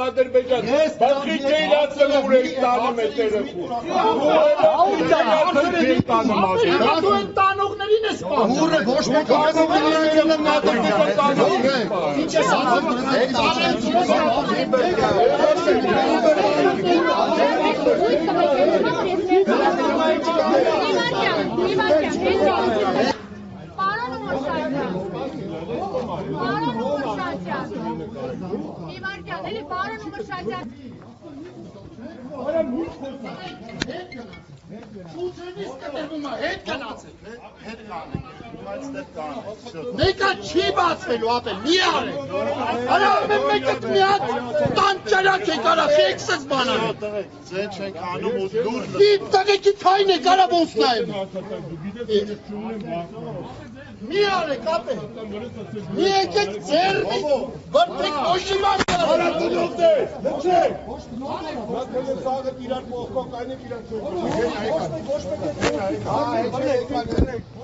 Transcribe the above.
Ադրբեջան, բախի կեյլացը ուր եք տանում է տերեխու։ Դու են տանողներին ես պահում։ Ուր է ոչ մեկ Մեկը չի բացվելու ապել, մի արեք։ Արա ամեն մեկը մի հատ տանճարակ է կարա, խեքսս բանան։ Ձեն չենք անում ու դուր Իմ տղեկի թայն է կարա ոնց նայեմ։ Մի արեք ապել։ Մի եկեք ձերվի, վրդեք ոչի մարդը։ Արա դուդուկներ, լչեք։ Իրար փոխող կայնեք իրար փոխող։ Ոչ մեկ է։